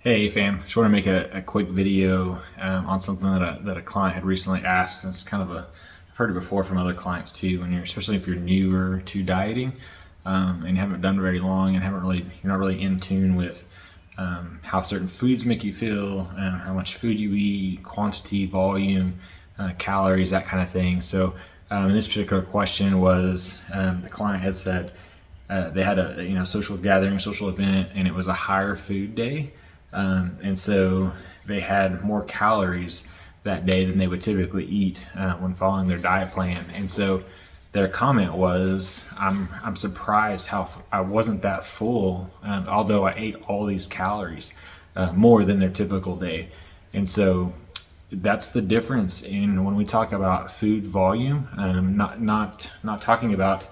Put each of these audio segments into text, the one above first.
Hey fam, just want to make a quick video on something that a client had recently asked. And it's kind of I've heard it before from other clients too. Especially if you're newer to dieting and haven't done very long and you're not really in tune with how certain foods make you feel, how much food you eat, quantity, volume, calories, that kind of thing. So in this particular question was the client had said they had a social gathering, social event, and it was a higher food day. And so they had more calories that day than they would typically eat when following their diet plan. And so their comment was, I'm surprised how I wasn't that full, although I ate all these calories, more than their typical day. And so that's the difference in when we talk about food volume, not talking about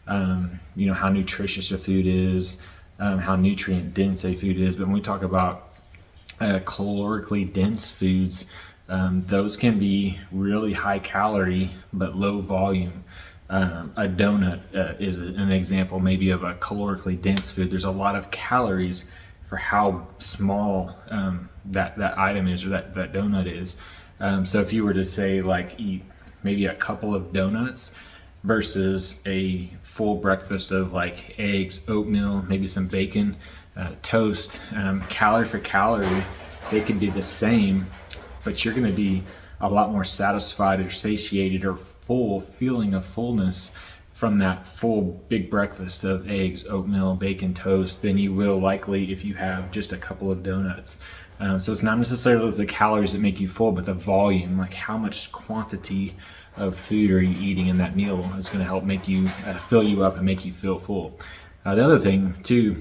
how nutritious a food is, how nutrient dense a food is, but when we talk about calorically dense foods, those can be really high calorie but low volume. A donut is an example maybe of a calorically dense food. There's a lot of calories for how small that item is, or that donut is. So if you were to say eat maybe a couple of donuts versus a full breakfast of eggs, oatmeal, maybe some bacon, toast, calorie for calorie, they can be the same, but you're going to be a lot more satisfied or satiated or full, feeling of fullness from that full big breakfast of eggs, oatmeal, bacon, toast than you will likely if you have just a couple of donuts. So it's not necessarily the calories that make you full, but the volume, like how much quantity of food are you eating in that meal is going to help make you fill you up and make you feel full. The other thing too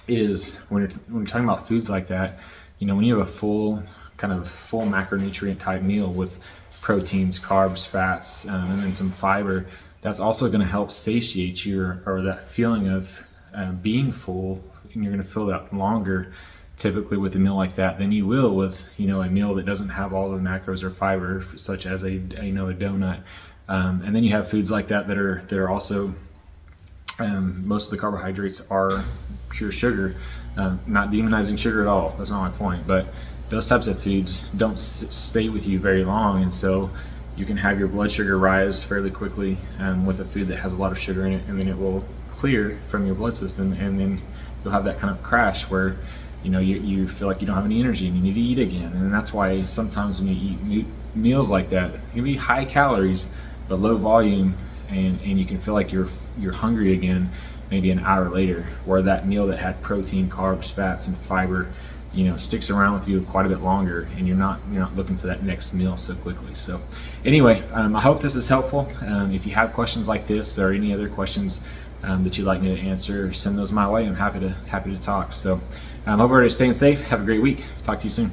is when you're talking about foods like that, when you have a full macronutrient type meal with proteins, carbs, fats, and then some fiber, that's also going to help satiate that feeling of being full, and you're going to feel that longer typically with a meal like that than you will with a meal that doesn't have all the macros or fiber, such as a donut. And then you have foods like that are also most of the carbohydrates are pure sugar. Not demonizing sugar at all, that's not my point, but those types of foods don't stay with you very long, and so you can have your blood sugar rise fairly quickly with a food that has a lot of sugar in it, and then it will clear from your blood system, and then you'll have that kind of crash where you feel like you don't have any energy and you need to eat again. And that's why sometimes when you eat meals like that, it can be high calories but low volume, and you can feel like you're hungry again maybe an hour later, where that meal that had protein, carbs, fats, and fiber sticks around with you quite a bit longer, and you're not looking for that next meal so quickly. So anyway, I hope this is helpful. If you have questions like this or any other questions that you'd like me to answer, send those my way. I'm happy to talk. So hope everybody's staying safe. Have a great week. Talk to you soon.